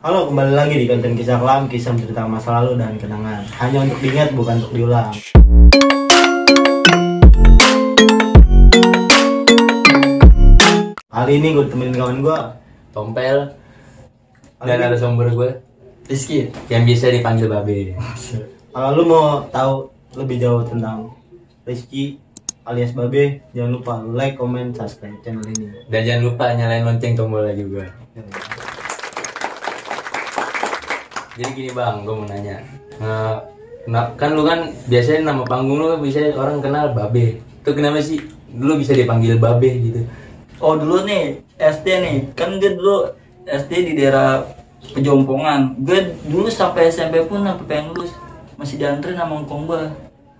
Halo, kembali lagi di konten kisah kelam, kisah cerita masa lalu dan kenangan. Hanya untuk diingat, bukan untuk diulang. Kali ini gue temenin kawan gue, Tompel, dan ada sumber gue, Rizky, yang biasa dipanggil Babe. Kalau lu mau tahu lebih jauh tentang Rizky alias Babe, jangan lupa like, comment, subscribe channel ini. Dan jangan lupa nyalain lonceng tombolnya juga. Jadi gini bang, gue mau nanya, kan lu kan biasanya nama panggung lu bisa orang kenal Babe. Itu kenapa sih lu bisa dipanggil Babe gitu? oh dulu nih SD nih, kan gue dulu SD di daerah Pejompongan. Gue dulu sampai SMP pun sampai pengen lulus masih dianterin sama ngkong gue.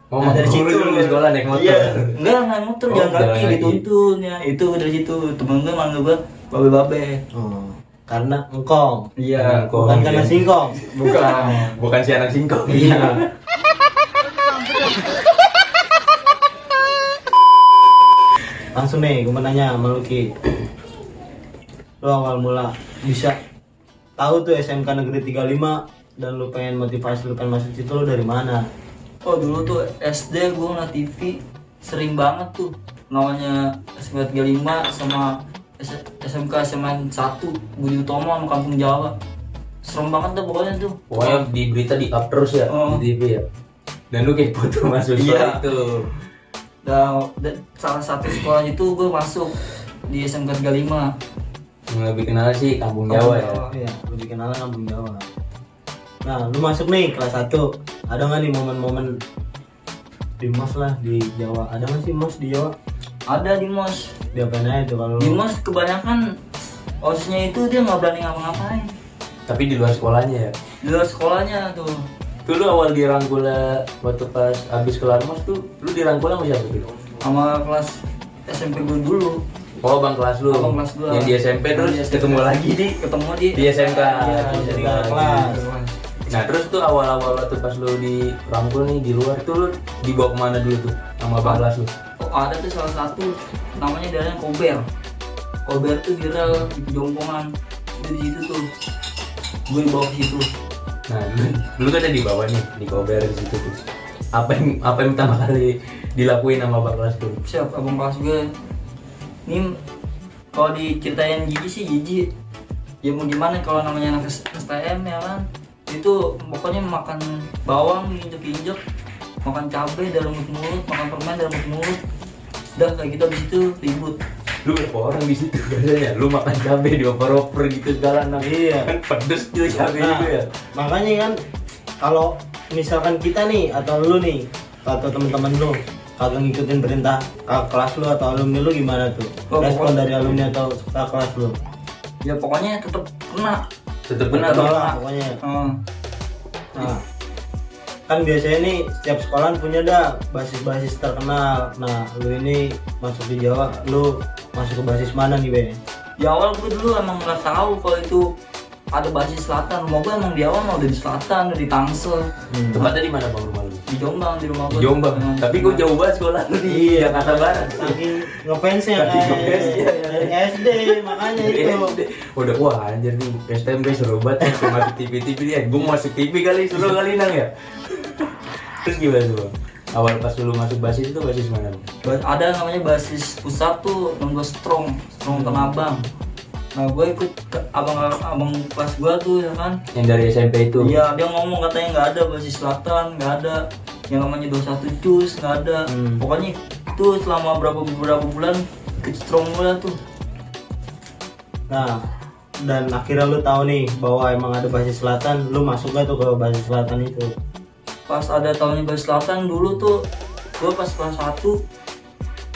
Oh, Dari situ lu di sekolah naik motor. Iya, enggak motor, Oh, jalan jalan kaki kaki. dituntun ya. Itu dari situ temen gue manggil gue Babe. Oh, karena engkong. Iya, Bukan karena iya. singkong. Bukan si anak singkong. Iya. Langsung nih, gue mau nanya sama Lucky. Lu awal mula bisa tahu tuh SMK Negeri 35 dan lu pengen motivasi lu pengen masuk situ, lu dari mana? Oh dulu tuh SD gue ngeliat TV sering banget tuh namanya SMK 35 sama SMK SMA 1 Budi Utomo sama Kampung Jawa. Serem banget tuh pokoknya tuh. Pokoknya di berita di up terus ya, Oh. di TV ya. Dan lu kepo tuh masuk sekolah Iya. itu. Dan salah satu sekolah itu gue masuk di SMK 35. Yang lebih kenal sih Kampung Jawa ya. Iya, lebih kenalan Kampung Jawa. Nah, lu masuk nih kelas 1. Ada nggak nih momen-momen di MOS lah di Jawa? Ada nggak sih MOS di Jawa? Ada di MOS. Diapain aja tuh kalau Di lu? MOS kebanyakan OSIS-nya itu dia nggak berani ngapa-ngapain. Tapi di luar sekolahnya ya. Di luar sekolahnya tuh. Tuh lu awal dirangkul waktu pas abis kelar mos tuh lu dirangkul sama siapa tuh? Sama kelas SMP gue dulu. Oh bang kelas lu. Abang kelas gua. Yang di SMP terus Di SMP. ketemu lagi di. Ketemu Di SMK. Iya, Di di SMK SMK kelas. Nah terus tuh awal-awal waktu pas lu dirangkul nih di luar tuh lu dibawa kemana dulu tuh sama bang kelas lu? Oh, ada tuh salah satu namanya daerahnya Kober. Kober tuh daerah di Pejompongan. Itu di situ tuh. Gue bawa ke situ. Nah dulu kan ada di bawah nih di Kober di situ tuh. Apa yang pertama kali dilakuin sama bang kelas tuh? Siap abang kelas gue. Ini kalau diceritain Gigi sih Gigi. Ya mau gimana kalau namanya anak STM ya kan. Itu pokoknya makan bawang diinjek-injek, makan cabai dalam mulut, makan permen dalam mulut. Udah kayak gitu abis itu ribut. Lu berapa orang di situ biasanya? Lu makan cabai dioper-oper gitu segala nah. Iya. Kan pedes tuh cabai Nah, itu ya. makanya kan kalau misalkan kita nih atau lu nih atau teman-teman lu kagak ngikutin perintah kakak kelas lu atau alumni lu, gimana tuh? Oh, Respon pokoknya- dari alumni atau kakak kelas lu? Ya pokoknya tetap kena. Tetep benar Tetep bang. lah pokoknya. Hmm. Nah, kan biasanya nih setiap sekolahan punya dah basis-basis terkenal. Nah, lu ini masuk di Jawa, lu masuk ke basis mana nih, Be? Di awal gue dulu emang nggak tahu kalau itu ada basis selatan. Rumah gue emang di awal mau udah di selatan, udah di Tangsel, Tempatnya di mana bang rumah lu? di Jombang di rumah Di gue. Jombang. Tapi gue jauh banget sekolah lu di Jakarta Barat. Saking ngefansnya Saking kan ngefansnya. dari SD, makanya itu. Udah wah anjir nih STMP seru banget nih masuk TV dia. Gue masuk TV kali seru kali nang ya. Terus gimana tuh bang? Awal pas lu masuk basis itu basis mana bang? Ada namanya basis pusat tuh, nama gue Strong Tanah Abang. Nah gue ikut ke abang kelas gue tuh ya kan. Yang dari SMP itu? Iya, dia ngomong katanya nggak ada basis selatan, nggak ada yang namanya 21 cus, nggak ada. Pokoknya itu selama beberapa bulan ikut Strong gue tuh. Nah, dan akhirnya lu tahu nih bahwa emang ada basis selatan, lu masuk gak tuh ke basis selatan itu? Pas ada tahunnya basis selatan dulu tuh gue pas kelas 1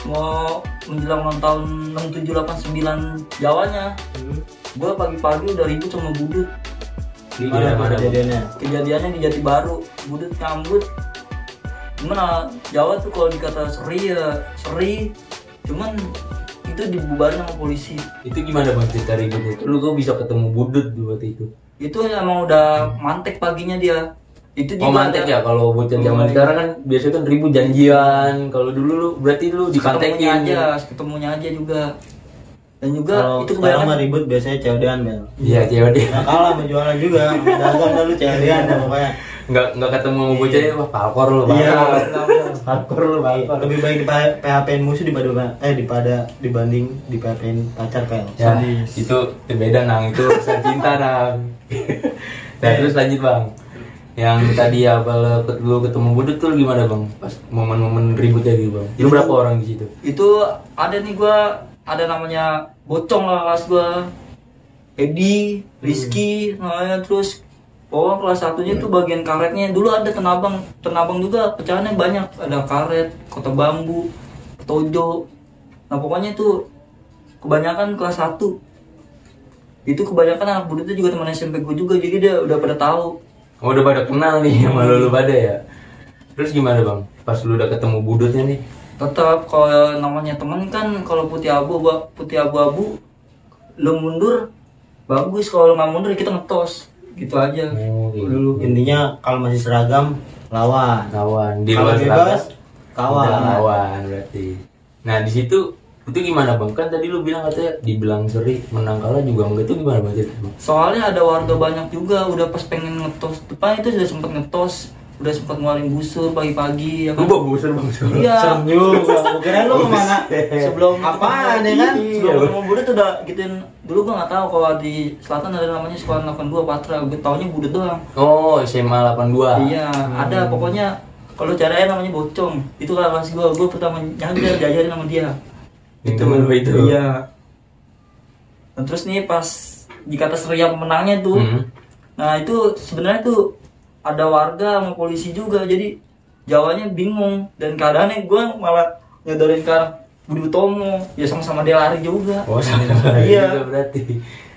mau menjelang ulang tahun 6789 Jawanya, gue pagi-pagi udah ribut sama Budut. Di Mana daerah mana bang? kejadiannya? Kejadiannya di Jati Baru, Budut nyambut. Gimana Jawa tuh kalau dikata seri ya seri, cuman itu dibubarin sama polisi. Itu gimana bang cerita ributnya? Lu kok bisa ketemu budut di waktu itu? Itu emang udah mantek paginya dia. Itu Oh juga mantek ada- ya, kalau bocah zaman Oh, sekarang kan biasanya kan ribut janjian. Kalau dulu lu berarti lu ketemunya dipantekin aja, ketemunya aja juga. Dan juga Kalau itu sekarang mah kebanyakan ribut biasanya COD-an Bel. Iya cewek dia. Nah, kalah sama jualan juga. Dagang dah lu COD-an dah pokoknya. Nggak ketemu sama bocah ya, wah palkor lu. Iya. Palkor lu, palkor. Lebih baik di PHP-in musuh dibanding di PHP-in pacar Pel. Ya, itu beda nang, itu urusan cinta nang. Nah terus lanjut bang, yang tadi apa lu ketemu budut tuh gimana bang? Pas momen-momen ributnya gitu bang. Itu berapa orang di situ? itu ada nih gua ada namanya Bocong lah kelas gua, Edi, Rizky, namanya. Terus kelas satunya itu bagian karetnya dulu ada tenabang juga pecahannya banyak, ada karet, kota bambu, tojo. Nah pokoknya itu kebanyakan kelas 1 itu kebanyakan anak budut itu juga teman SMP gue juga, jadi dia udah pada tahu. Oh, udah pada kenal nih sama lu pada ya. Terus gimana bang? Pas lu udah ketemu budutnya nih? Tetap kalau namanya temen kan, kalau putih abu-abu lu mundur bagus, kalau nggak mundur kita ngetos gitu aja. Oh, gitu. Dulu Intinya kalau masih seragam lawan. Di Kalau luar bebas seragam, kawan. udah lawan berarti. Nah di situ itu gimana bang? Kan tadi lu bilang katanya dibilang seri, menang kalah juga enggak, itu gimana bang? soalnya ada warga banyak juga, udah pas pengen ngetos depan itu sudah sempet ngetos, udah sempet ngeluarin busur pagi-pagi ya Lu kan. bawa busur bang? Iya, Serem juga. Kira lu kemana? sebelum Apaan ya kan? sebelum ketemu budut udah gituin. Dulu gua nggak tahu kalau di selatan ada namanya sekolah 82 Patra, gue taunya budut doang. Oh, SMA 82. Iya, ada pokoknya kalau caranya namanya Bocong. Itu kelas gue pertama nyadar diajarin sama dia. Yang temen lu itu. Iya. Dan terus nih pas dikata Seria pemenangnya tuh. Nah, itu sebenarnya tuh ada warga sama polisi juga. Jadi Jawanya bingung dan keadaannya gue malah nyodorin ke Budi Utomo. Ya sama-sama dia lari juga. Oh, sama Iya. juga berarti.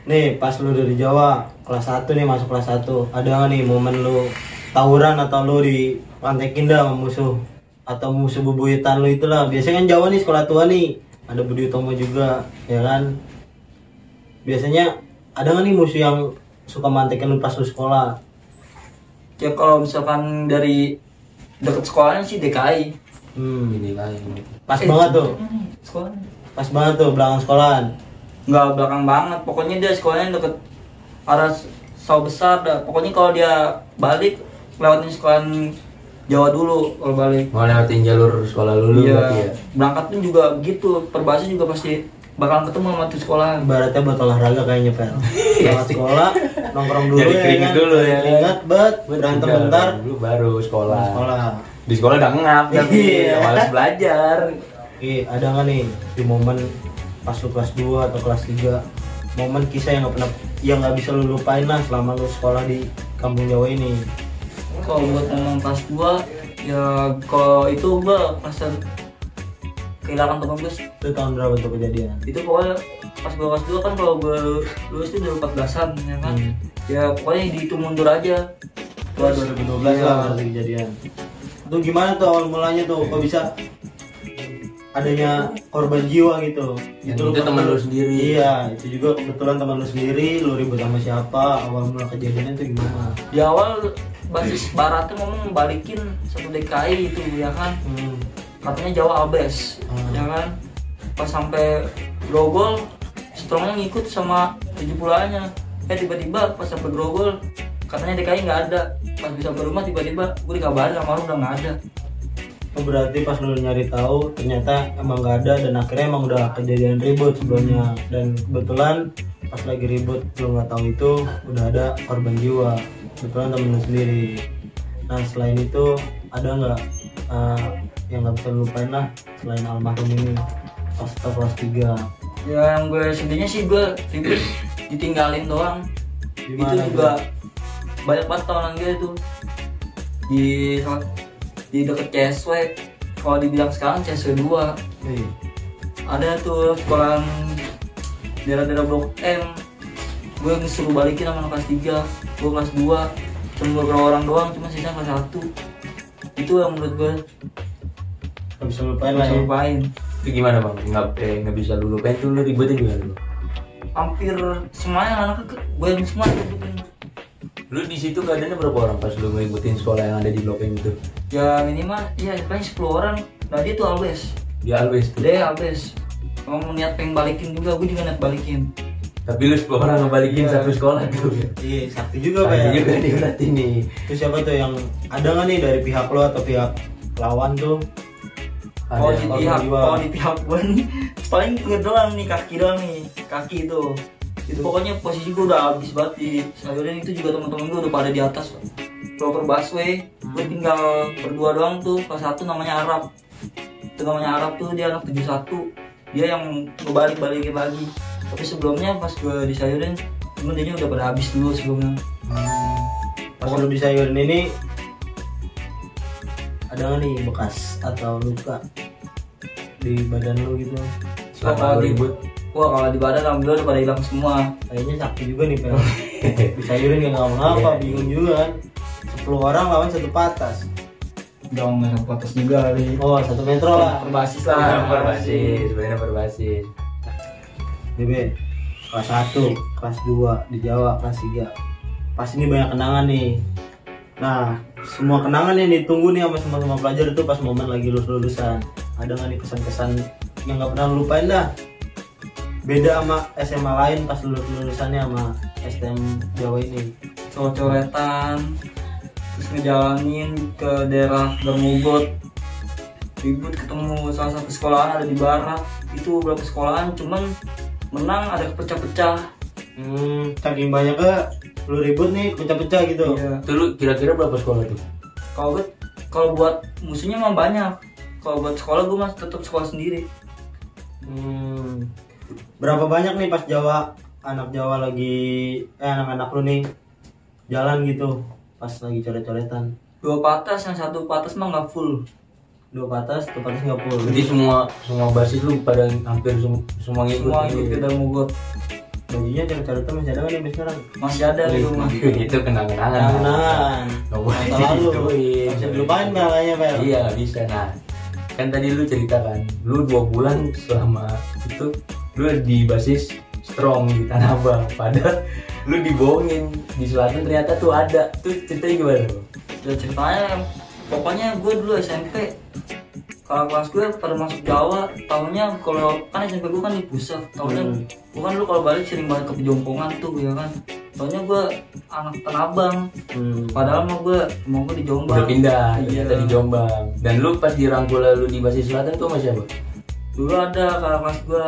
Nih pas lu dari Jawa kelas 1 nih, masuk kelas 1, ada nggak nih momen lu tawuran atau lu dipantekin dah sama musuh atau musuh bebuyutan lu itulah? Biasanya kan Jawa nih sekolah tua nih, ada Budi Utomo juga ya kan. Biasanya ada nggak nih musuh yang suka mantekin lu pas lu sekolah? Ya kalau misalkan dari deket sekolahnya sih DKI. Ini lah. Pas banget tuh, Sekolahnya. pas banget tuh belakang sekolahan. Nggak belakang banget, pokoknya dia sekolahnya deket arah sawah besar dah. Pokoknya kalau dia balik lewatin sekolahan Jawa dulu kalau balik. Mau lewatin jalur sekolah lu berarti ya. Berangkat pun juga begitu, perbasi juga pasti bakalan ketemu sama tuh sekolahan. Ibaratnya buat olahraga kayaknya Pel. Lewat sekolah nongkrong dulu Jadi ya keringet kan? dulu ya. Keringet berantem Udah, bentar lu baru sekolah. sekolah. Di sekolah udah ngap tapi Iya. malas belajar. Oke, ada nggak nih di momen pas lu kelas 2 atau kelas 3, momen kisah yang nggak bisa lu lupain lah selama lu sekolah di kampung Jawa ini? Kalau buat ngomong kelas 2, ya kalau itu gua pas kehilangan teman gue. Itu tahun berapa tuh kejadian? Itu pokoknya pas gua kelas 2 kan, kalau gua lulus itu udah 14-an ya kan. Ya pokoknya dihitung mundur aja. Itu 2012 Iya. lah berarti kejadian. Itu gimana tuh awal mulanya tuh? Kok bisa adanya korban jiwa gitu? Itu teman lu sendiri. Iya, itu juga kebetulan teman lu sendiri. Lu ribut sama siapa? Awal mula kejadiannya tuh gimana? Di awal basis baratnya ngomong balikin satu DKI itu ya kan. Katanya Jawa Albes, ya kan. Pas sampai Grogol, strongnya ngikut sama 70-nya. Tiba-tiba pas sampai Grogol, katanya DKI nggak ada. Pas bisa ke rumah tiba-tiba gue dikabarin sama lu udah nggak ada. Oh, berarti pas lu nyari tahu ternyata emang nggak ada dan akhirnya emang udah kejadian ribut sebelumnya, dan kebetulan pas lagi ribut lu nggak tahu itu udah ada korban jiwa, kebetulan temen lu sendiri. Nah selain itu ada nggak yang nggak bisa lu lupain lah selain almarhum ini pas kelas 3? Ya yang gue sedihnya sih gue ribut ditinggalin doang. Gimana itu juga banyak banget kawanan gue tuh di deket CSW. Kalau dibilang sekarang CSW 2 ada tuh sekolahan daerah-daerah Blok M. Gue disuruh balikin sama anak kelas 3, gue kelas 2, cuma beberapa orang doang, cuma sisa kelas 1. Itu yang menurut gue nggak bisa lupain lah bisa ya. lupain. Itu gimana bang? Nggak bisa lu lupain tuh, lu ributnya gimana bang? Hampir semuanya anak-anak gue yang semua ributin. Lu di situ keadaannya berapa orang pas lu ngikutin sekolah yang ada di Blok M itu? Ya minimal ya paling 10 orang. Nah dia tuh Albes, Di Always tuh. dia Albes. emang niat pengen balikin juga, gue juga niat balikin. Tapi lu 10 orang ngebalikin Iya. satu sekolah tuh. Iya, sakti juga Pak Sakti ya. juga nih berarti nih. Itu siapa tuh yang ada nggak nih dari pihak lo atau pihak lawan tuh? Kalau Ada. di kalau pihak jiwa. kalau di pihak gue nih paling gue doang nih, kaki doang nih, kaki itu pokoknya posisi gue udah habis banget di sayuran itu. Juga teman-teman gue udah pada di atas proper busway, gue tinggal berdua doang tuh. Kelas 1 namanya Arab, itu namanya Arab tuh, dia anak 71, dia yang ngebalik-balikin lagi. Tapi sebelumnya pas gue di sayuran temen dia udah pada habis dulu sebelumnya. Pas lu di sayuran ini ada nggak nih bekas atau luka di badan lu gitu? Selama lu ribut. Wah kalau di badan alhamdulillah udah pada hilang semua. Kayaknya sakti juga nih Pel. Di sayuran nggak ngapa-ngapa, Iya. bingung juga kan. 10 orang lawan 1 patas. Jangan main patas juga kali. Oh 1 metro lah. Berbasis Nah, lah. berbasis, sebenarnya berbasis. Nih Be, kelas 1, kelas 2 di Jawa, kelas 3. Pas ini banyak kenangan nih. Nah, semua kenangan yang ditunggu nih sama semua pelajar itu pas momen lagi lulusan. Ada nggak nih kesan-kesan yang nggak pernah lu lupain dah? Beda sama SMA lain pas lulusannya sama STM Jawa ini. Coret-coretan, terus ngejalanin ke daerah Darmogot, ribut ketemu salah satu sekolahan ada di barat. Itu beberapa sekolahan cuman menang ada pecah-pecah. Saking banyaknya lu ribut nih pecah-pecah gitu. Iya. Itu lu kira-kira berapa sekolah tuh? Kalau buat musuhnya mah banyak. Kalau buat sekolah gue masih tetap sekolah sendiri. Berapa banyak nih pas Jawa, anak Jawa lagi anak-anak lu nih jalan gitu pas lagi coret-coretan? 2 patas, yang 1 patas mah nggak full. 2 patas, 2 patas nggak full. Jadi semua basis lu pada hampir semua ngikut. Semua ikut ke Darmogot. Bajunya coret-coretan masih ada nggak nih sampai sekarang? Masih ada di rumah. Itu kenang-kenangan. Kenangan. Nggak boleh Masa lalu. digituin. Nggak bisa dilupain malahnya Pel. Iya nggak bisa. Nah kan tadi lu ceritakan, lu 2 bulan selama itu lu di basis strong di Tanah Abang, padahal lu dibohongin di selatan ternyata tuh ada. Tuh ceritanya gimana? Ya ceritanya pokoknya gue dulu SMP kalau kelas gue pada masuk Jawa, tahunya kalau kan SMP gue kan di pusat, tahunya gue kan dulu kalau balik sering balik ke Pejompongan tuh ya kan. Tahunya gue anak Tanah Abang, padahal mau gue di Jombang. Udah pindah, Iya. ternyata di Jombang. Dan lu pas dirangkul lu di basis selatan tuh sama siapa? Dulu ada kakak kelas gue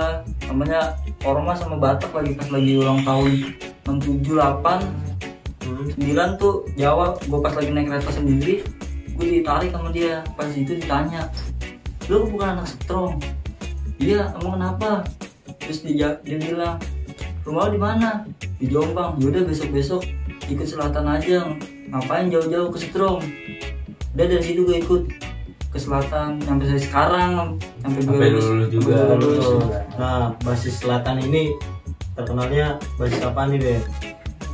namanya Ormas sama Batak pas lagi ulang tahun 67, 8, 9 tuh Jawa. Gue pas lagi naik kereta sendiri, gue ditarik sama dia. Pas itu ditanya, lu bukan anak strong? Iya, emang kenapa? Terus dia bilang, rumah lu di mana? Di Jombang. Yaudah besok ikut selatan aja, ngapain jauh-jauh ke strong? Udah dari situ gue ikut ke selatan sampai sekarang, sampai Sampai lulus juga. sampai lulus. Betul. Nah, basis selatan ini terkenalnya basis apa nih Be?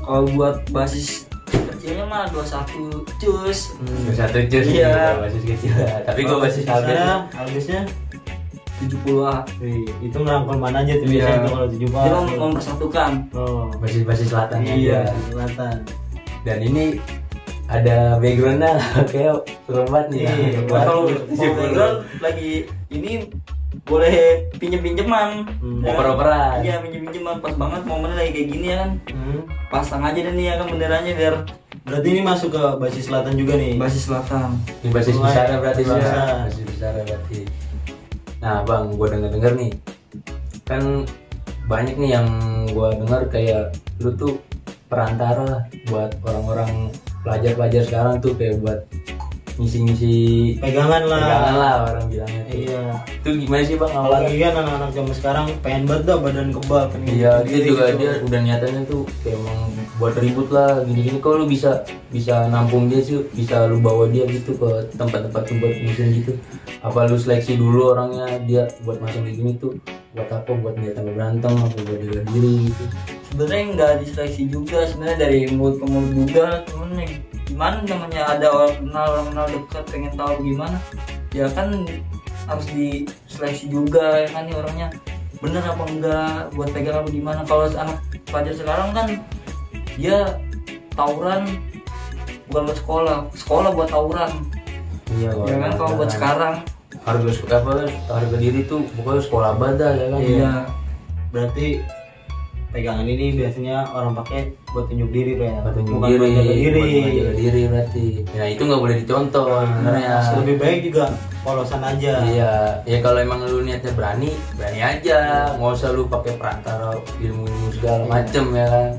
Kalau buat basis kecilnya mah 21 cus. Satu jus. Iya. Basis kecil. Tapi gua basis album. Albisnya 70A. itu ngerangkul mana aja tuh Iya. biasanya tuh kalau 7 Dia pak. mempersatukan. Oh, Basis selatan Iya. aja. basis selatan. Dan ini ada backgroundnya kayak serem banget nih. Iya, Buat Kalau 70. background lagi ini boleh pinjem-pinjeman. Ya kan? Oper-operan. Iya, pinjem-pinjeman pas banget momennya lagi kayak gini ya kan. Hmm. Pasang aja deh nih ya kan benderanya biar Berarti ini masuk ke basis selatan juga nih. basis selatan. Ini basis Mulai. besar berarti bang. Iya. Basis besar berarti. Nah bang, gua denger nih, kan banyak nih yang gua dengar kayak lu tuh perantara lah buat orang-orang pelajar-pelajar sekarang tuh, kayak buat ngisi-ngisi Pegangan lah. pegangan lah orang bilangnya tuh. Iya. Itu gimana sih bang Apalagi awalnya? kan anak-anak zaman sekarang pengen banget dah badan kebal. pengen Iya, gede dia juga gitu. dia udah niatannya tuh kayak emang buat ribut lah gini-gini. Kok lu bisa nampung dia sih, bisa lu bawa dia gitu ke tempat-tempat buat musim gitu? Apa lu seleksi dulu orangnya, dia buat masuk kayak gini tuh buat apa? Buat dia tambah berantem atau buat dia diri gitu? Sebenarnya nggak diseleksi juga, sebenarnya dari mulut ke mulut juga. Cuman nih, gimana namanya ada orang kenal dekat pengen tahu gimana ya kan, harus diseleksi juga ya kan, nih orangnya bener apa enggak buat pegang apa gimana. Kalau anak pelajar sekarang kan dia tawuran bukan buat sekolah buat tawuran Iya, ya kan. Kalau buat sekarang harga diri tuh pokoknya sekolah badah ya kan. Iya. Berarti pegangan ini biasanya orang pakai buat tunjuk diri kayak Buat tunjuk bukan diri, buat jaga diri. buat jaga diri berarti. Nah itu nggak boleh dicontoh sebenarnya. Lebih baik juga polosan aja. Iya, ya kalau emang lu niatnya berani, berani aja. Nggak usah lu pakai perantara ilmu-ilmu segala macem ya kan.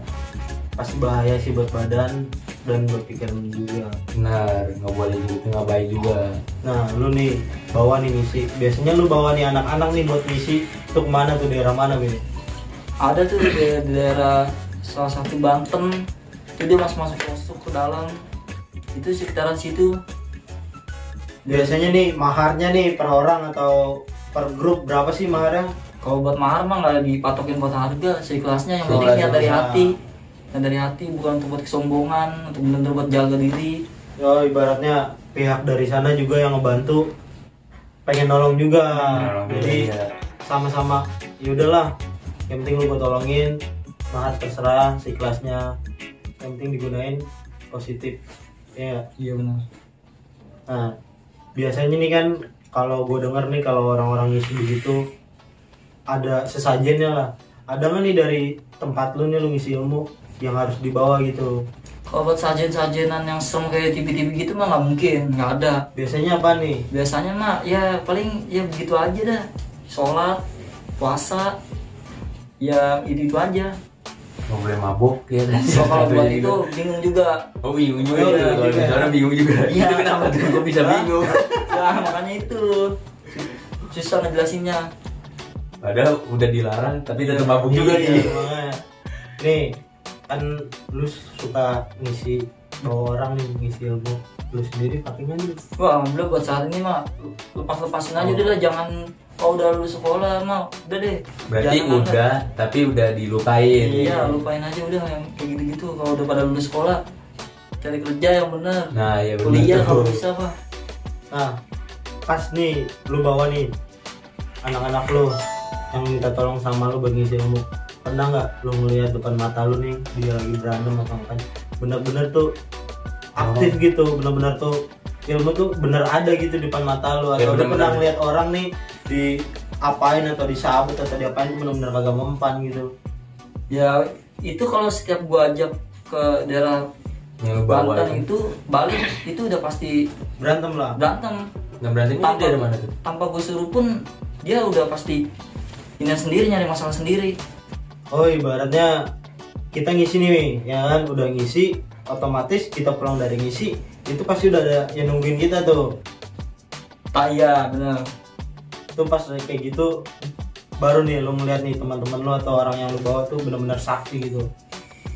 Pasti bahaya sih buat badan dan buat pikiran juga. Benar, nggak boleh gitu, nggak baik juga. Nah, lu nih bawa nih misi. Biasanya lu bawa nih anak-anak nih buat misi tuh kemana tuh, daerah mana, Bin? Ada tuh di daerah salah satu Banten, itu dia masuk ke dalam, itu sekitaran situ. Biasanya nih maharnya nih per orang atau per grup berapa sih maharnya? Kalau buat mahar mah nggak dipatokin buat harga, seikhlasnya, yang penting Seikhlasnya. niat dari hati. Niat dari hati, bukan untuk buat kesombongan, untuk benar-benar buat jaga diri. Oh, ibaratnya pihak dari sana juga yang ngebantu pengen nolong juga. Nolong juga, Jadi iya. sama-sama ya udahlah. Yang penting lu gue tolongin, mahar terserah seikhlasnya. Yang penting digunain positif. Ya. Iya benar. Nah, biasanya nih kan kalau gue denger nih kalau orang-orang ngisi begitu ada sesajennya lah. Ada nggak nih dari tempat lu nih lu ngisi ilmu yang harus dibawa gitu? Kalau buat sajen-sajenan yang serem kayak TV-TV gitu mah nggak mungkin, nggak ada. Biasanya apa nih? Biasanya mah ya paling ya begitu aja dah. Sholat, puasa, ya itu aja. Nggak boleh mabuk ya. So, kalau buat itu bingung juga. Oh bingung juga Oh, ya, bingung kalau juga. misalnya bingung juga. Iya. Itu kenapa tuh? Kok bisa bingung? Ya makanya itu susah ngejelasinnya. Padahal udah dilarang, tapi tetap mabuk juga Iya, nih. makanya. Nih, kan lu suka ngisi bawa orang nih ngisi ilmu. Lu sendiri pakainya nih. Wah, alhamdulillah buat saat ini mah lepas-lepasin aja udah lah, jangan kalau udah lulus sekolah mah udah deh. Berarti Jangan udah, tapi udah dilupain. Iya, lupain aja udah yang kayak gitu-gitu. Kalau udah pada lulus sekolah, cari kerja yang benar. Nah ya benar Kuliah tuh. kalau bisa pak. Nah, pas nih lu bawa nih anak-anak lu yang minta tolong sama lu buat ngisi ilmu. Pernah nggak lu ngeliat depan mata lu nih dia lagi berantem atau apa? Bener-bener tuh aktif gitu, bener-bener tuh ilmu tuh bener ada gitu di depan mata lu. Ya, Atau lu bener-bener. pernah ngeliat orang nih di apain atau disabut atau diapain bener-bener kagak mempan gitu. Ya itu kalau setiap gua ajak ke daerah Yang lu bawa Banten itu balik itu udah pasti Berantem lah. berantem. Nah berantemnya dari mana tuh? Tanpa gue suruh pun dia udah pasti ini sendiri, nyari masalah sendiri. Oh, ibaratnya kita ngisi nih, ya kan? Udah ngisi, otomatis kita pulang dari ngisi, itu pasti udah ada yang nungguin kita tuh. Iya benar. Itu pas kayak gitu, baru nih lu ngeliat nih teman-teman lu atau orang yang lu bawa tuh benar-benar sakti gitu.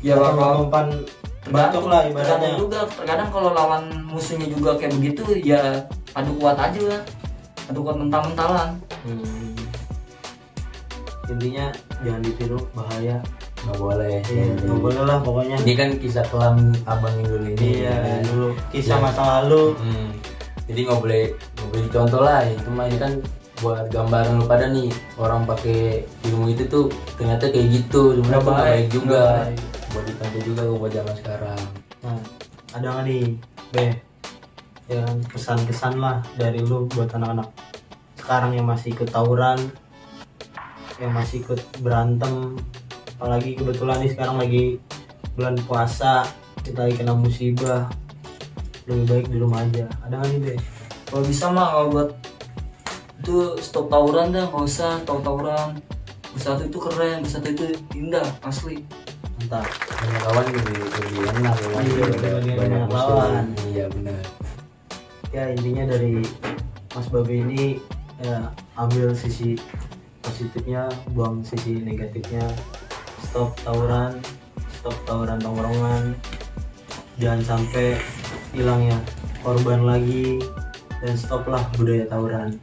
Ya Atau bakal mempan bacok lah tergantung ibaratnya. juga. Terkadang kalau lawan musuhnya juga kayak begitu ya adu kuat aja lah. Adu kuat mental-mentalan. Intinya jangan ditiru, bahaya. Nggak boleh. Nggak boleh lah pokoknya. Ini kan kisah kelam abang Indul ini. Iya, kan? dulu kisah Ya. masa lalu. Jadi nggak boleh dicontoh lah. Itu mah ini kan buat gambaran lu pada nih, orang pakai ilmu itu tuh ternyata kayak gitu. Sebenarnya tuh nggak baik juga. nggak baik. Buat dicontoh juga buat zaman sekarang. Nah, ada nggak nih, Beh, yang pesan-pesan lah dari lu buat anak-anak sekarang yang masih ikut tawuran, yang masih ikut berantem, apalagi kebetulan nih sekarang lagi bulan puasa, kita lagi kena musibah, lebih baik di rumah aja. Ada nggak nih, Beh? Kalau bisa mah kalau buat itu stop tawuran dah, nggak usah tawuran. Bersatu itu keren, bersatu itu indah, asli. Mantap. Banyak lawan lebih enak ya kan? Iya, Banyak banyak musuh. lawan. Iya benar. Ya intinya dari Mas Babe ini ya, ambil sisi positifnya, buang sisi negatifnya. Stop tawuran tongkrongan, jangan sampai hilang ya korban lagi, dan stoplah budaya tawuran.